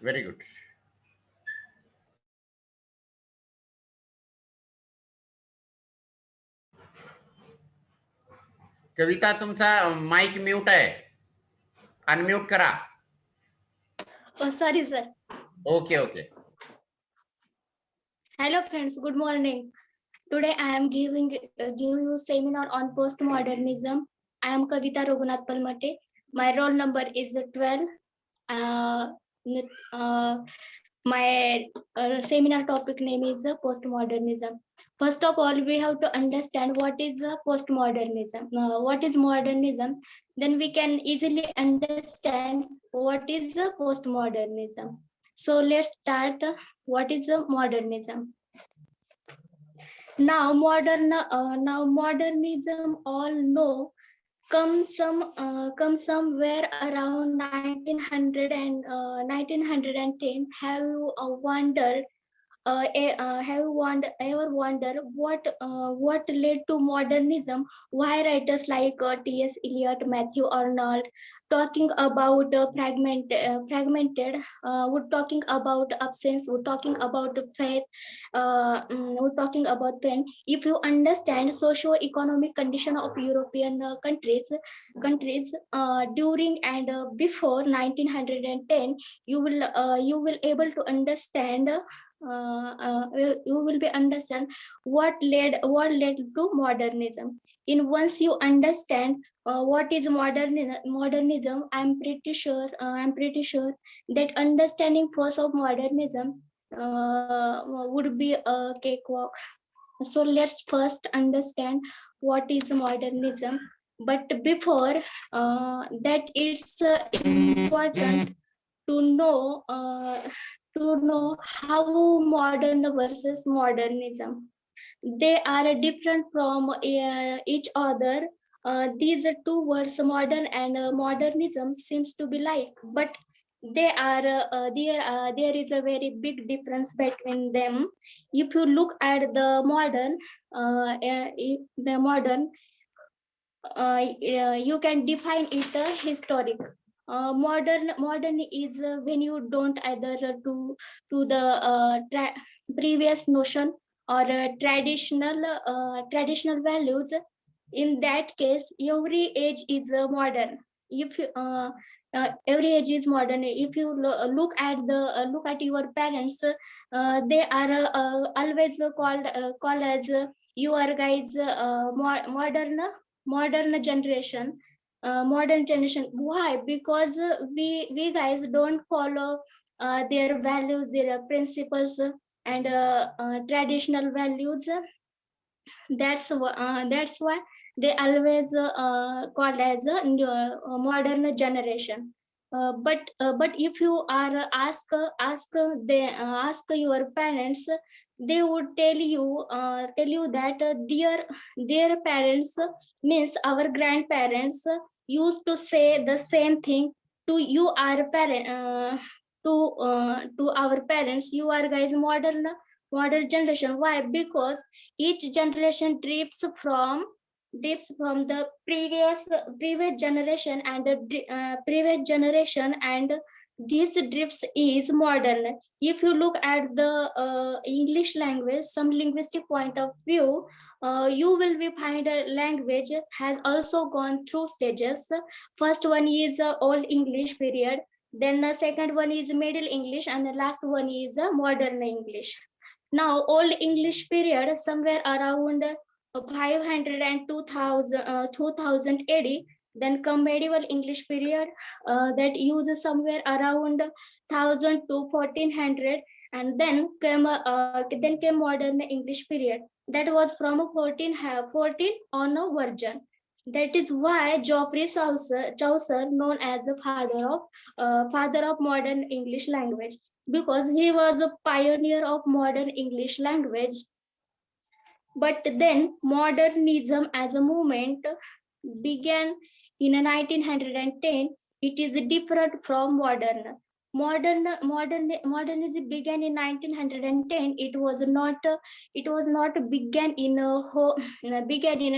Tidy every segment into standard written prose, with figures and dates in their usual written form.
Very good. कविता तुमचा mic mute आहे, unmute करा. Oh, sorry, sir. Okay okay. Hello, friends. Good morning. Today I am giving you seminar on postmodernism. I am Kavita Raghunath Palmate. My roll number is 12. My seminar topic name is postmodernism. First of all, we have to understand what is postmodernism. What is modernism? Then we can easily understand what is postmodernism. So let's start. What is modernism? Now modernism all know comes somewhere around 1900 and 1910. Have you ever wonder what led to modernism? Why writers like T.S. Eliot, Matthew Arnold talking about fragmented, we're talking about absence, we're talking about faith, we're talking about pain. If you understand socio-economic condition of European countries during and before 1910, you will able to understand. You will be understand what led to modernism. In once you understand what is modernism, I'm pretty sure that understanding first of modernism would be a cakewalk. So let's first understand what is modernism. But before that, it's important to know how modern versus modernism. They are different from each other. These two words, modern and modernism, seems to be like, but there is a very big difference between them. If you look at the modern, you can define it historic. Modern is when you don't either to the previous notion or traditional values. In that case, every age is modern. If every age is modern. If you look at your parents, they are always called as you are guys modern generation. Modern generation. Why? Because we guys don't follow their values, their principles, and traditional values. That's why they always called as a modern generation. But if you are ask your parents, they would tell you that their parents, means our grandparents, used to say the same thing to you, our parent, to our parents. You are guys modern generation. Why? Because each generation drifts from the previous generation and previous generation, and this drifts is modern. If you look at the English language, some linguistic point of view, you will be find a language has also gone through stages. First one is Old English period, then the second one is Middle English, and the last one is Modern English. Now, Old English period, somewhere around 500 and 2000 AD. Then come Medieval English period, that uses somewhere around 1000 to 1400, and then came Modern English period. That was from 14 on a version. That is why Geoffrey Chaucer, known as the father of modern English language, because he was a pioneer of modern English language. But then modernism as a movement began in 1910. It is different from modern. Modernism began in 1910. It was not began in a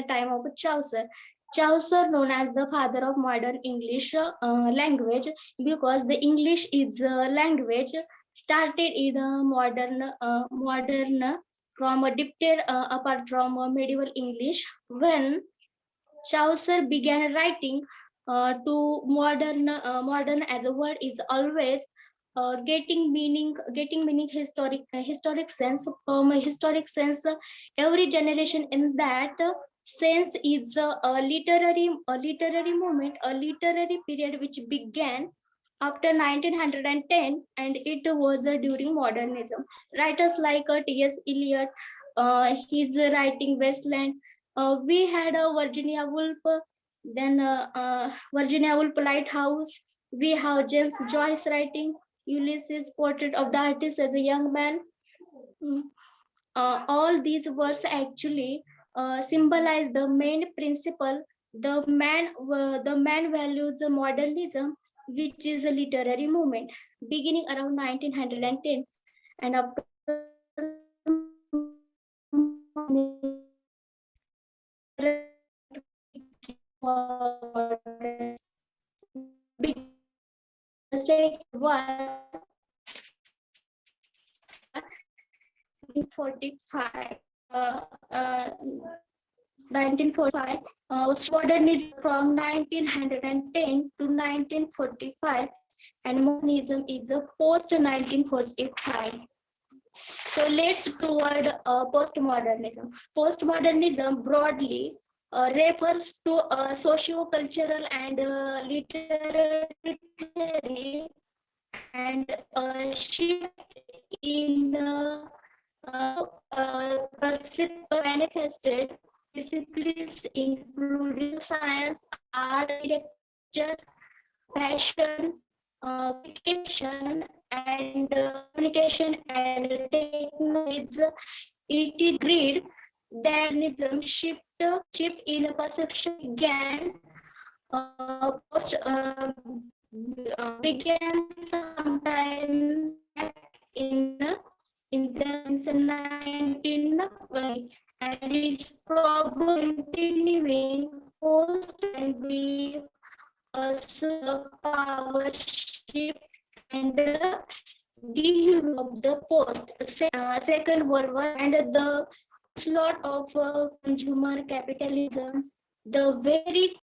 time of Chaucer. Chaucer known as the father of modern English language because the English is a language started in a modern from a dictate apart from medieval English. When Chaucer began writing to modern as a word is always getting meaning historic sense. From a historic sense, every generation in that sense is a literary moment, a literary period which began after 1910, and it was during modernism. Writers like T.S. Eliot, his writing Wasteland. We had a Virginia Woolf, then Virginia Woolf Lighthouse. We have James Joyce writing Ulysses, Portrait of the Artist as a Young Man. Mm. All these words actually symbolize the main principle. The man values modernism, which is a literary movement beginning around 1910, and after Second War 1945. 1945 was modernism from 1910 to 1945, and modernism is the post 1945. So let's toward postmodernism. Postmodernism broadly refers to socio-cultural and literary theory and shift in manifested disciplines including science, art, architecture, fashion, communication, and technology. It is agreed that modernism shift in perception began sometimes in the 1920, and it's probably continuing post and be a power shift and develop the post Second World War and the slot of consumer capitalism. The very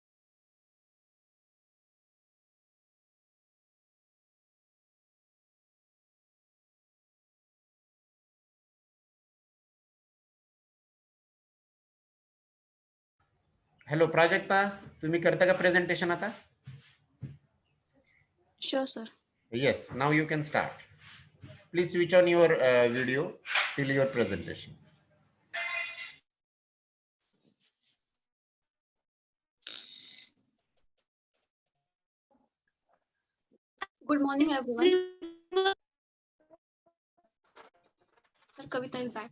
hello Prajakta, तुम्ही करता का presentation आता? Sure, sir. Yes, now you can start. Please switch on your video till your presentation. Good morning, everyone. Sir, Kavita is back.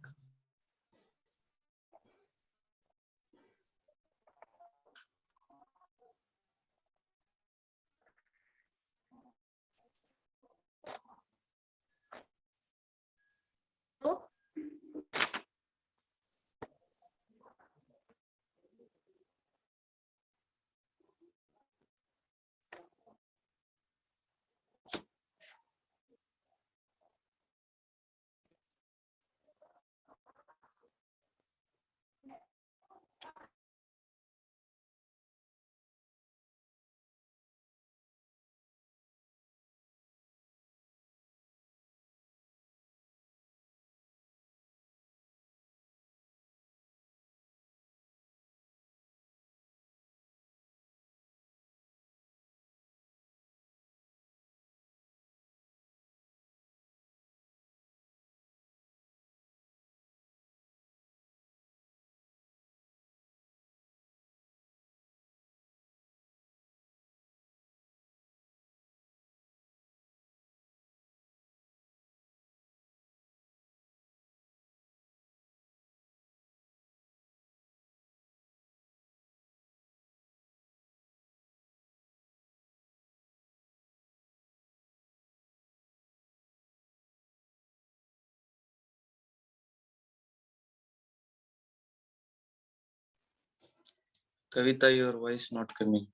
Kavita, your voice not coming.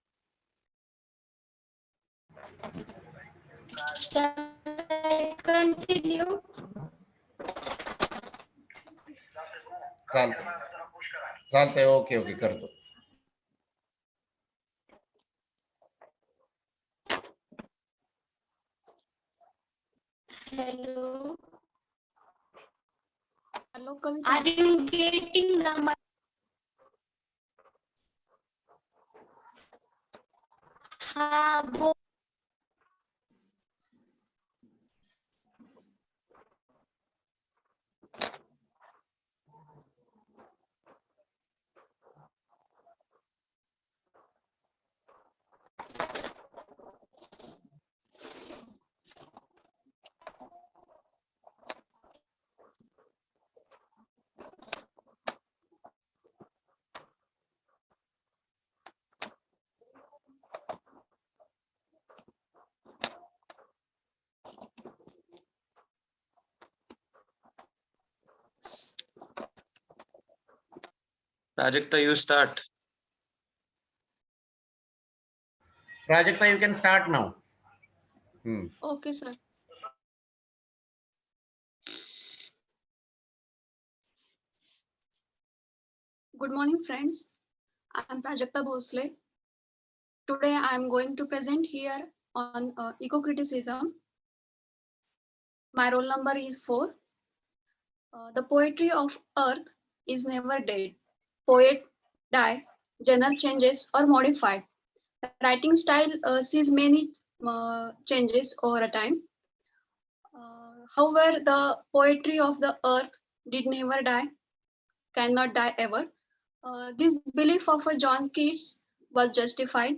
Shall I continue? चालतंय okay okay करतो. Hello. Hello, Kavita. Are you getting the हाँ वो Prajakta, you start. Prajakta, you can start now. Okay, sir. Good morning, friends. I am Prajakta Bhosle. Today, I am going to present here on eco-criticism. My roll number is 4. The poetry of earth is never dead. Poet die, genre changes or modified. Writing style sees many changes over a time. However, the poetry of the earth did never die, cannot die ever. This belief of John Keats was justified.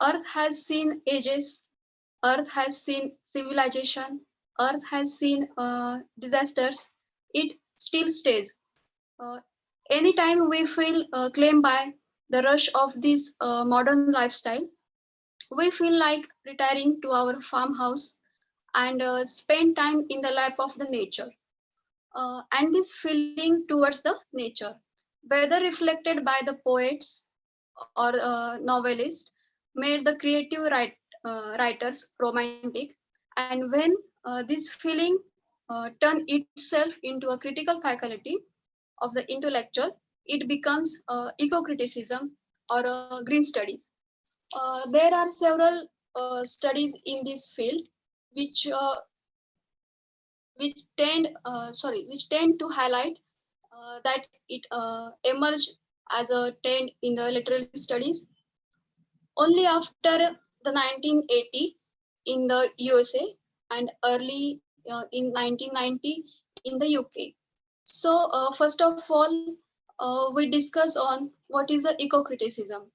Earth has seen ages, earth has seen civilization, earth has seen disasters. It still stays. Uh, Anytime we feel claimed by the rush of this modern lifestyle, we feel like retiring to our farmhouse and spend time in the lap of the nature. And this feeling towards the nature, whether reflected by the poets or novelists, made the creative writers romantic. And when this feeling turn itself into a critical faculty of the intellectual, it becomes eco-criticism or green studies. There are several studies in this field which which tend to highlight that it emerged as a trend in the literary studies only after the 1980 in the USA and early in 1990 in the UK. So first of all, we discuss on what is the eco-criticism.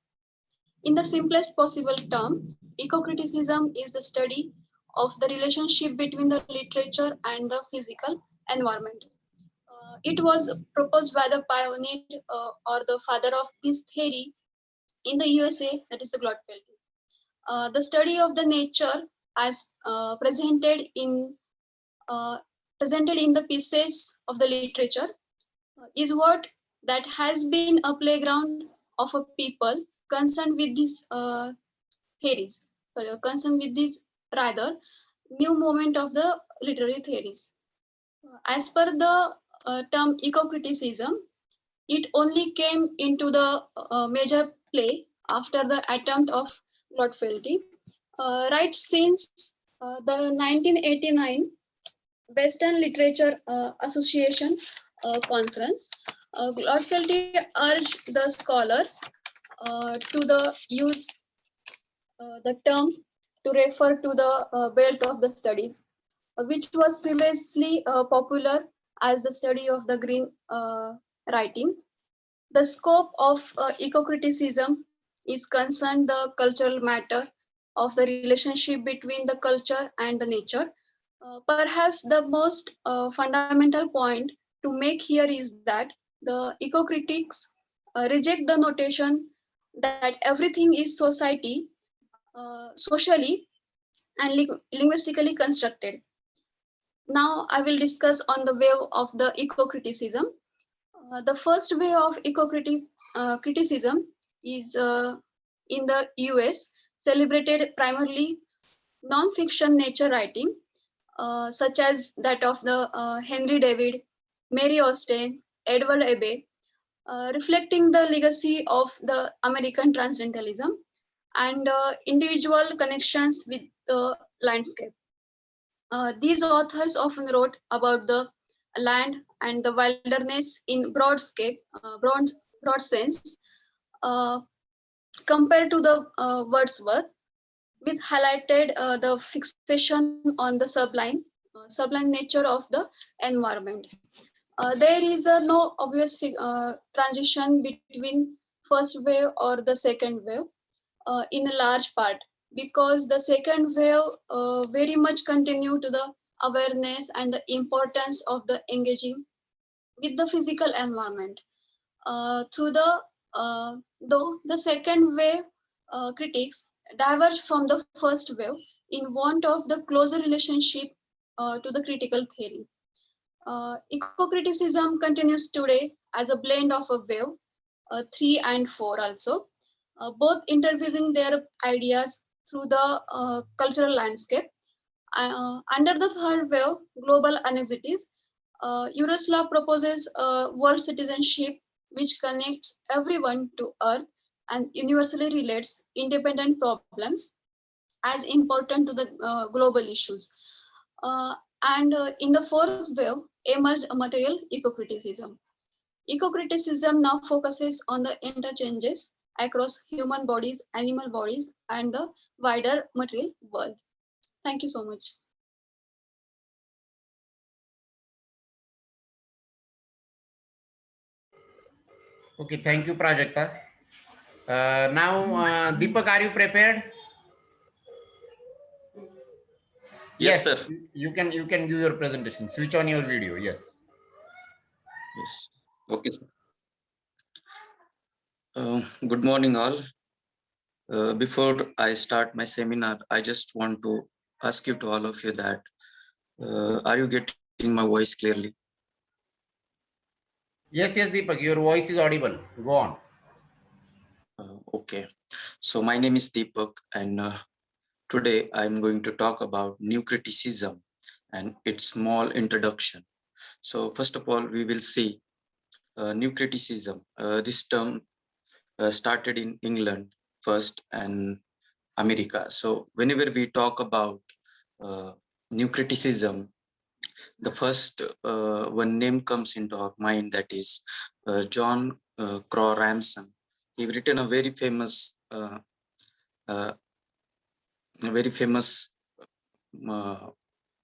In the simplest possible term, eco-criticism is the study of the relationship between the literature and the physical environment. It was proposed by the pioneer or the father of this theory in the USA, that is the Glotfelty. The study of the nature as presented in the pieces of the literature is what that has been a playground of a people concerned with these theories, concerned with this rather new moment of the literary theories. As per the term eco-criticism, it only came into the major play after the attempt of Lord Felty. Right since the 1989 Western Literature Association conference, Lord Felty urged the scholars to the use the term to refer to the belt of the studies, which was previously popular as the study of the green writing. The scope of eco-criticism is concerned the cultural matter of the relationship between the culture and the nature. Perhaps the most fundamental point to make here is that the eco-critics reject the notion that everything is socially and linguistically constructed. Now I will discuss on the way of the eco-criticism. The first way of eco-criticism is in the US, celebrated primarily non-fiction nature writing, such as that of the Henry David, Mary Austen, Edward Abbey, reflecting the legacy of the American transcendentalism and individual connections with the landscape. These authors often wrote about the land and the wilderness in broad sense, uh, compared to the Wordsworth, which highlighted the fixation on the sublime nature of the environment. There is no obvious transition between first wave or the second wave in a large part, because the second wave very much continue to the awareness and the importance of the engaging with the physical environment through the though the second wave critics diverge from the first wave in want of the closer relationship to the critical theory. Eco-criticism continues today as a blend of a wave 3 and 4 also, both interweaving their ideas through the cultural landscape. Under the third wave, global anxieties, Yuroslav proposes world citizenship which connects everyone to Earth and universally relates independent problems as important to the global issues. And in the fourth wave, emerged material eco-criticism. Eco-criticism now focuses on the interchanges across human bodies, animal bodies, and the wider material world. Thank you so much. Okay, thank you, Prajakta. Now, Deepak, are you prepared? Yes, sir. You can do your presentation. Switch on your video. Yes. Yes. Okay, sir. Good morning, all. Before I start my seminar, I just want to ask you to all of you that, are you getting my voice clearly? Yes, Deepak, your voice is audible. Go on. Okay. So my name is Deepak, and today I'm going to talk about new criticism and its small introduction. So first of all, we will see new criticism. This term started in England first and America. So whenever we talk about new criticism, the first one name comes into our mind, that is John Crow Ramsden. He written a very famous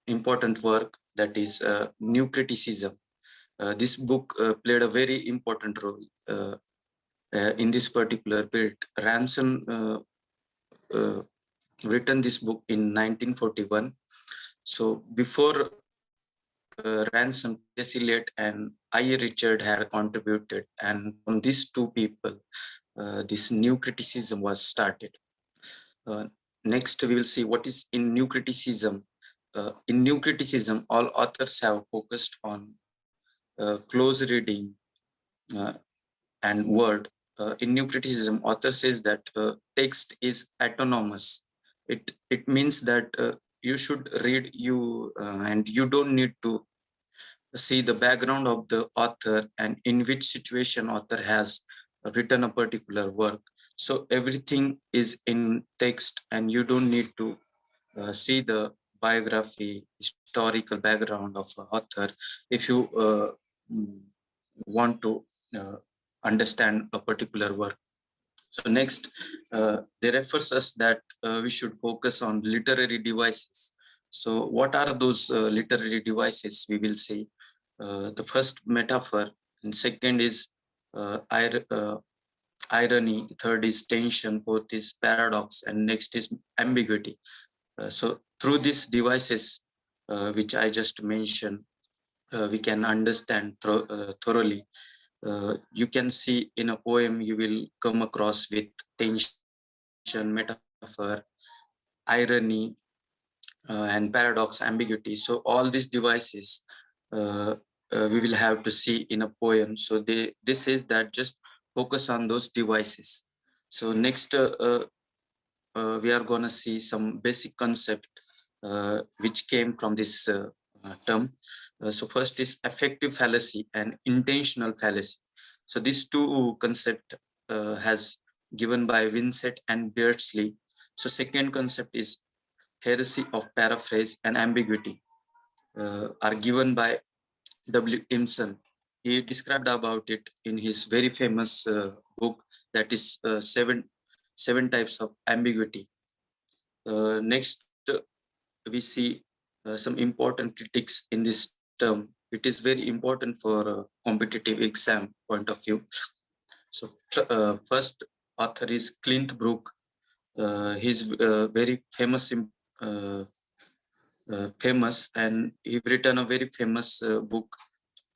important work, that is New Criticism. This book played a very important role in this particular period. Ramsden written this book in 1941. So before Ransom, Jesse Eliot and I. Richard had contributed, and from these two people, this new criticism was started. Next, we will see what is in new criticism. In new criticism, all authors have focused on close reading and word. In new criticism, author says that text is autonomous. It means that you should read and you don't need to see the background of the author and in which situation author has written a particular work. So everything is in text, and you don't need to see the biography, historical background of an author if you want to understand a particular work. So next, they refers us that we should focus on literary devices. So what are those literary devices? We will see the first metaphor, and second is irony, third is tension, fourth is paradox, and next is ambiguity. So through these devices, which I just mentioned, we can understand thoroughly. You can see in a poem, you will come across with tension, metaphor, irony, and paradox, ambiguity. So all these devices we will have to see in a poem. So this is that just focus on those devices. So next, we are gonna see some basic concept which came from this term. So first is affective fallacy and intentional fallacy. So these two concept has given by Vincent and Beardsley. So second concept is heresy of paraphrase and ambiguity are given by W. Imson. He described about it in his very famous book, that is seven types of ambiguity. Next, we see some important critics in this term. It is very important for a competitive exam point of view. So first author is Clint Brook. He's very famous, famous, and he written a very famous book,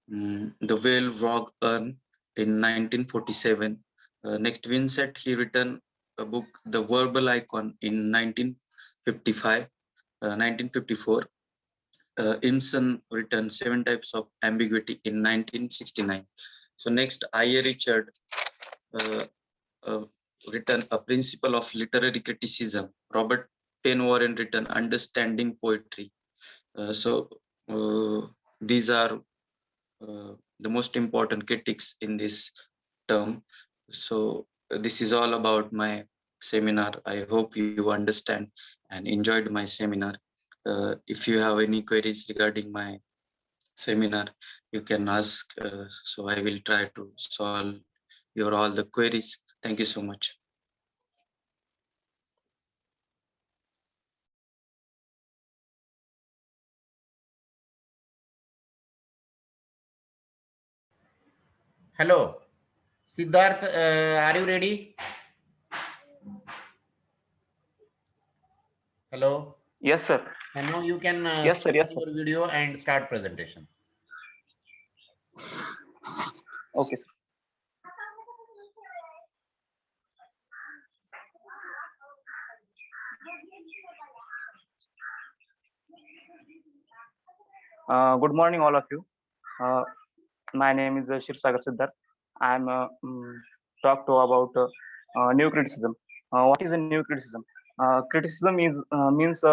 The Whale Frog Urn, in 1947. Next, Vincent, he written a book, The Verbal Icon, in 1955, 1954. Imson written Seven Types of Ambiguity in 1969. So next, I.A. Richard uh, written A Principle of Literary Criticism. Robert Penn Warren written Understanding Poetry. So these are the most important critics in this term. So this is all about my seminar. I hope you understand and enjoyed my seminar. If you have any queries regarding my seminar, you can ask. So I will try to solve your all the queries. Thank you so much. Hello, Siddharth, are you ready? Hello. Yes, sir. And now you can Yes, sir. switch Yes, on sir. your video and start presentation. Okay, sir. Good morning, all of you. My name is Shirsagar Siddharth. I'm talk to about new criticism. What is a new criticism? Criticism is means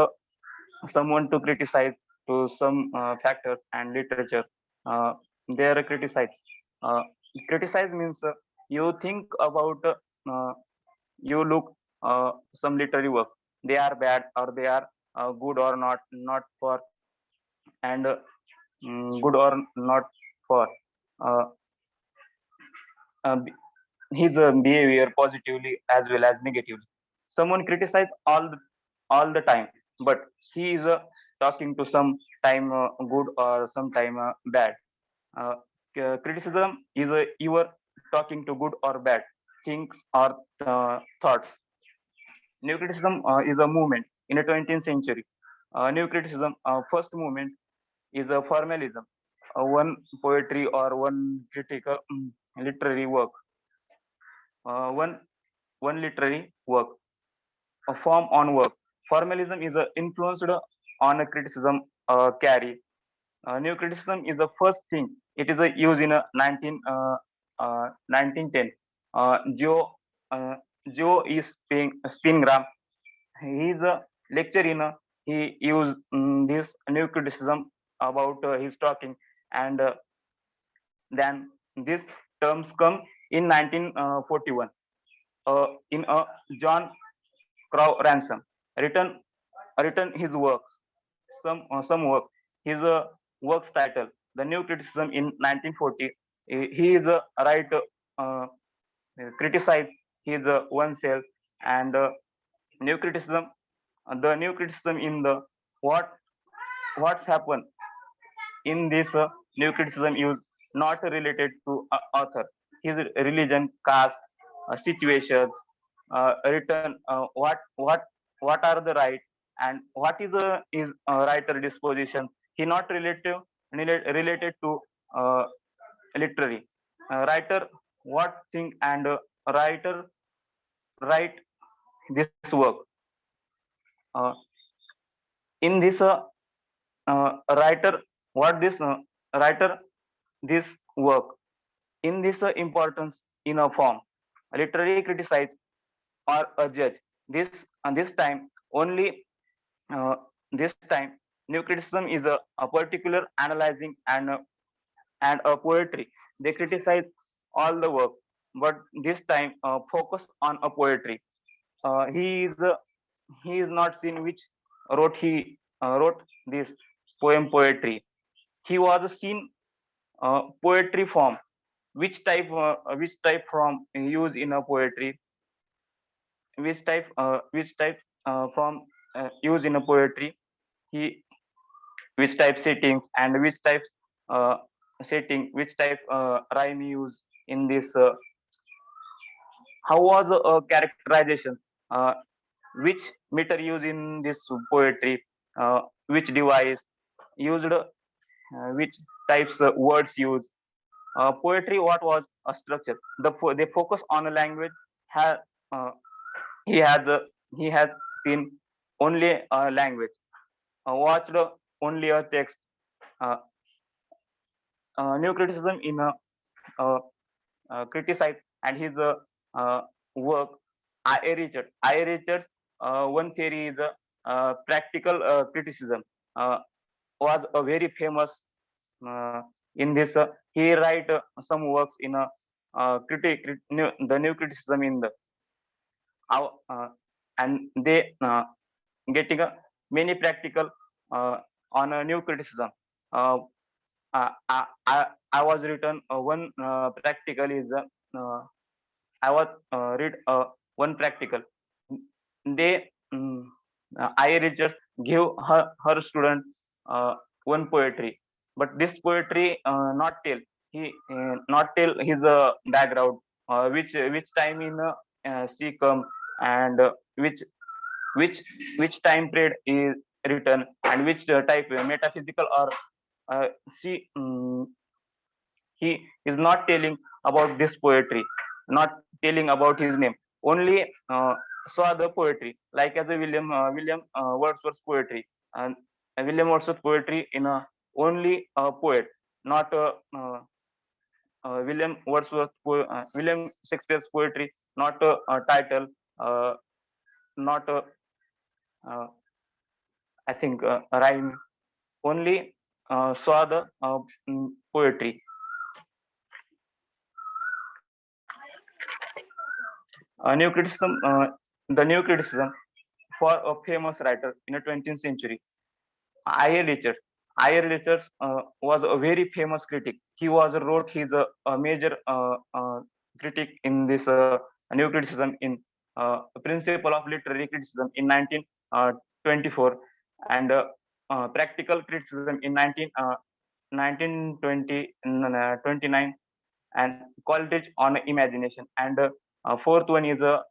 someone to criticize to some factors and literature. They are criticized. Uh, Criticize means you think about, you look some literary works. They are bad or they are good or not for, and good or not for uh, be- his behavior positively as well as negatively. Someone criticize all the time, but he is talking to some time good or some time bad. Uh, Criticism is you are talking to good or bad things or thoughts. New criticism is a movement in the 20th century. New criticism, first movement is a formalism, one poetry or one critical literary work, one literary work, a form on work. Formalism is influenced on a criticism carry. New criticism is the first thing. It is used in 1910. Joe Joe is Spingram. He is a lecturer in he used this new criticism about his talking, and then these terms come in 1941 in John Crow Ransom written his works, some work, his works title The New Criticism in 1940. He is right uh, criticize his oneself, and new criticism, the new criticism in the what what's happened in this new criticism is not related to author, his religion, caste, situations, written what are the right and what is writer disposition. He not related to uh, literary writer what thing, and writer write this work uh, in this writer what this writer this work in this importance in a form. Literary criticize or a judge. This this time only this time new criticism is a particular analyzing and a poetry. They criticize all the work, but this time focus on a poetry. He is not seen which wrote this poetry. He was seen poetry form. Which type from use in a poetry? Which type from use in a poetry? He which type settings and which type uh, which type rhyme use in this? How was characterization? Uh, which meter used in this poetry? Which device used? Which types words used? Poetry, what was a structure? They focus on a language. Ha, uh, he has he has seen only a language. Watched only a text. Uh, New criticism in a uh, criticize and his uh, work. I. Richards, one theory is practical criticism. Was a very famous uh, in this. He write some works in a the new criticism in the and they getting a many practical on a new criticism. Uh, I was written one practical is I was read one practical. They I Richards give her student one poetry, but this poetry not tell not tell his background, which time in she come and which which time period is written and which type metaphysical or she he is not telling about this poetry, not telling about his name, only saw the poetry like as a William Wordsworth poetry and William Wordsworth poetry in a only a poet, not William Shakespeare's poetry, not a title, uh, not uh, I think a rhyme, only saw the poetry. New criticism, the new criticism for a famous writer in the 20th century, I.A. Richards. I.A. Richards was a very famous critic. He was wrote his a major critic in this new criticism in Principle of Literary Criticism in 1924 and Practical Criticism in 1929 and Coleridge on Imagination and fourth one is a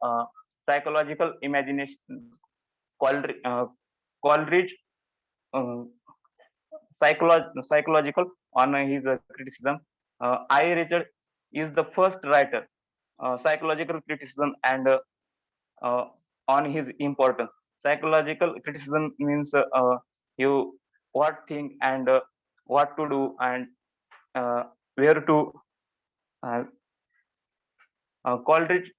psychological imagination. Coleridge uh, psychological on his criticism. I. Richard is the first writer psychological criticism and uh, on his importance. Psychological criticism means you what think and what to do and where to. Uh, Coleridge,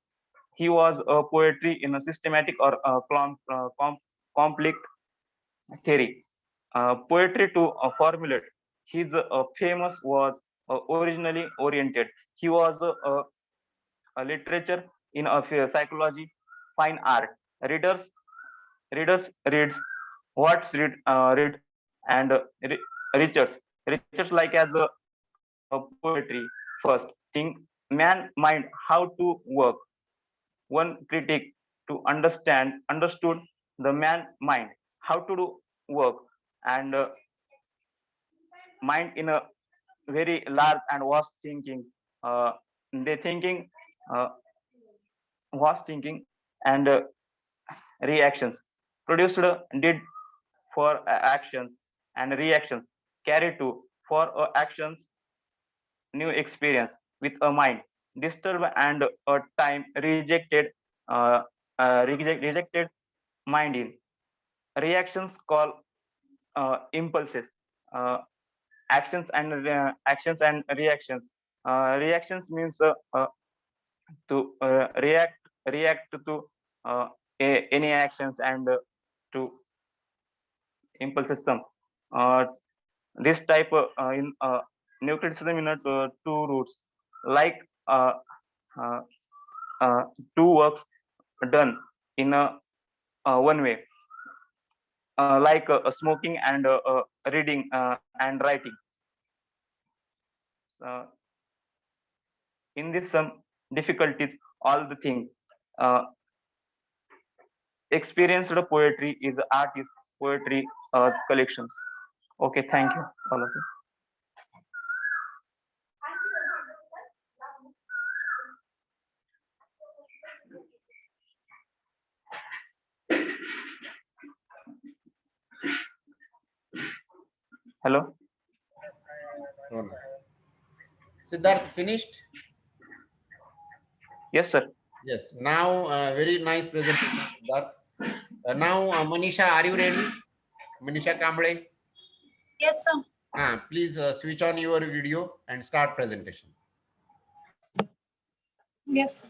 he was a poetry in a systematic or complex theory. Poetry to formulate. His famous was originally oriented. He was a literature in a psychology, fine art. Readers reads what's read and Richards like as a poetry first thing man mind how to work. One critic to understood the man mind how to do work and mind in a very large and vast thinking. Uh, they thinking uh, vast thinking and reactions produced did for actions and reactions carried to for actions new experience with a mind disturbed and a time uh, rejected mind in reactions call impulses uh, actions and reactions. Reactions means to react to any actions and to impulse system. This type in new criticism in two routes, like uh, two works done in a one way, like smoking and reading and writing. Uh, in this some difficulties, all the things. Uh, Experienced poetry is artist poetry collections. Okay, thank you, all of you. Hello. No, no. Siddharth, finished? Yes, sir. Yes. Now, very nice presentation, Siddharth. Now, Manisha, are you ready? Manisha Kamble? Yes, sir. Please switch on your video and start presentation. Yes.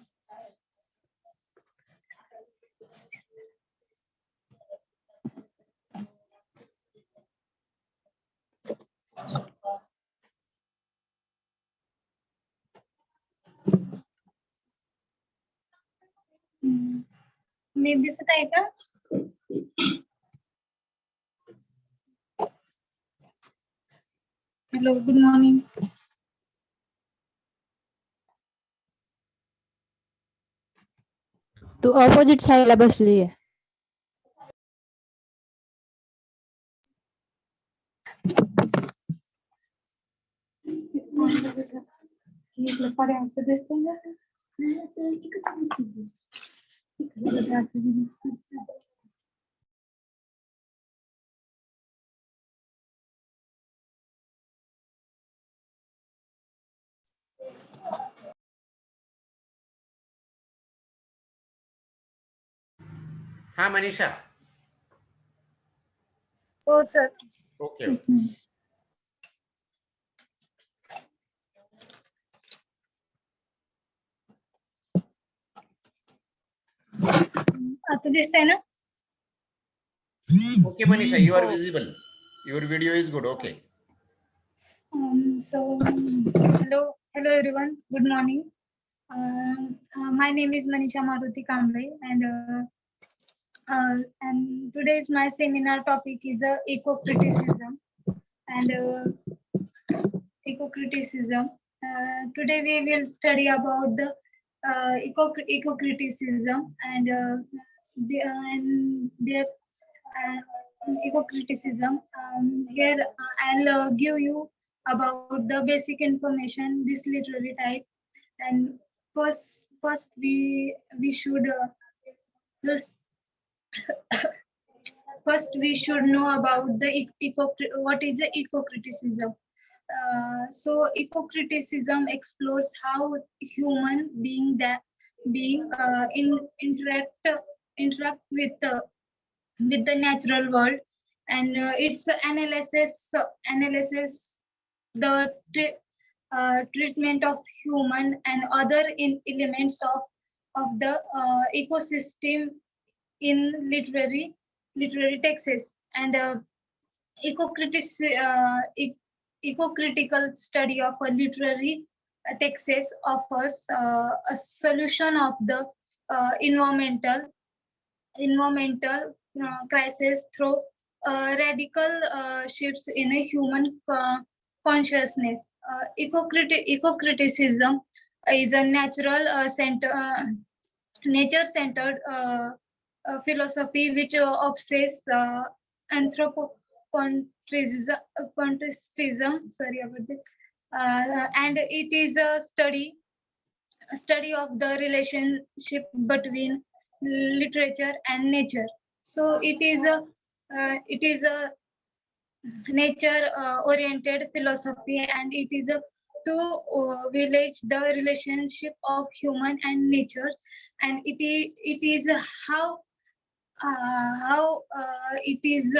मी दिसत आहे का? Hello, good morning. तू opposite साईडला बसली आहे. Manisha. हो sir. Okay. आता दिसतंय ना? Okay, Manisha, you are visible. Your video is good. Okay. So, hello everyone. Good morning. My name is Manisha Maruti Kamble, and today's my seminar topic is eco-criticism. And eco-criticism. Today we will study about the eco-criticism and their eco-criticism. Here I'll give you about the basic information this literary type. And first we should just first we should know about the what is the eco-criticism. So eco-criticism explores how human interact with the natural world, and it's analysis the treatment of human and other elements of the ecosystem in literary texts. And eco-critical study of a literary texts offers a solution of the environmental crisis through radical shifts in a human consciousness. Eco-criticism is a nature-centered philosophy which obsesses anthropocentrism. Sorry about this. And it is a study of the relationship between literature and nature. So it is a nature oriented philosophy, and it is a to village the relationship of human and nature, and it is how it is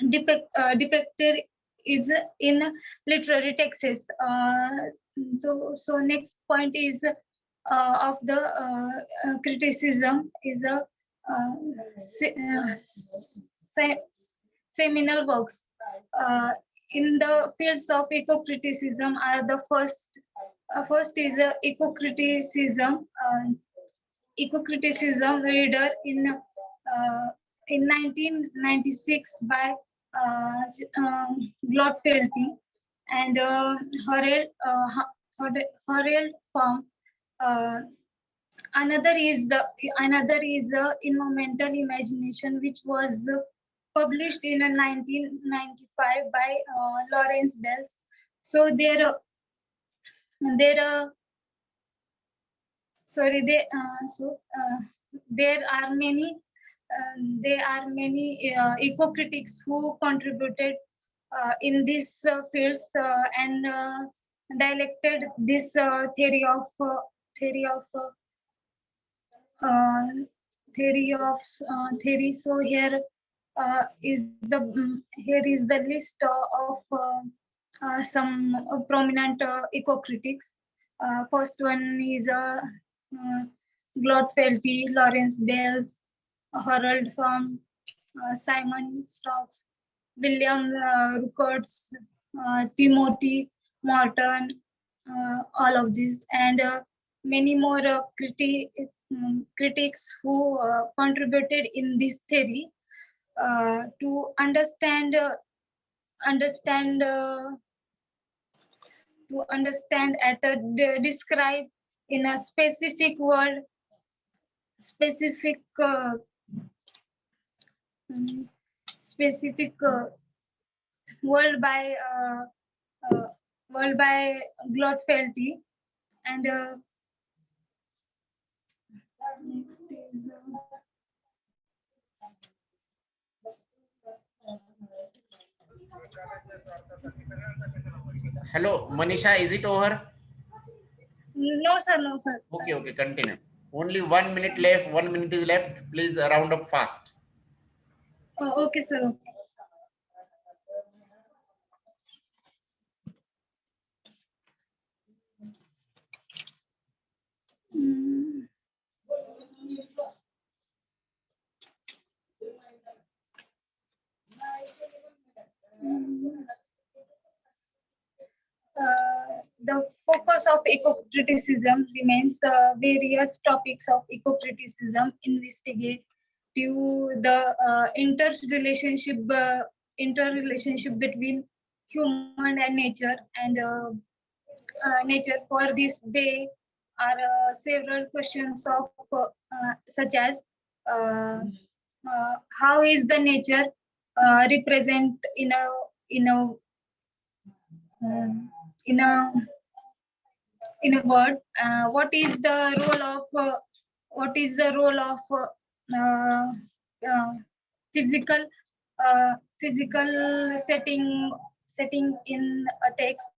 depicted is in literary texts. So next point is of the criticism is a seminal works. In the fields of eco-criticism are the first is eco-criticism. Eco-criticism reader in 1996 by Glotfelty and Harold Farm. Another is environmental imagination, which was published in 1995 by Lawrence Bells. So there are many eco-critics who contributed in these fields and dialected this theory of theory. So here is the list of some prominent eco-critics. First one is Glotfelty, Lawrence Bells, Harold Farm, Simon Stokes, William Rickards, Timothy Morton, all of these, and many more critics who contributed in this theory to understand at describe in a specific word, specific world by Glotfelty, and next is Hello, Manisha, is it over? no sir. Okay, continue. Only 1 minute left. 1 minute is left. Please round up fast. Okay, sir. The focus of eco-criticism remains various topics of eco-criticism, investigate to the interrelationship between human and nature and nature. For this, there are several questions of such as how is the nature represent in a word? What is the role of physical setting in a text?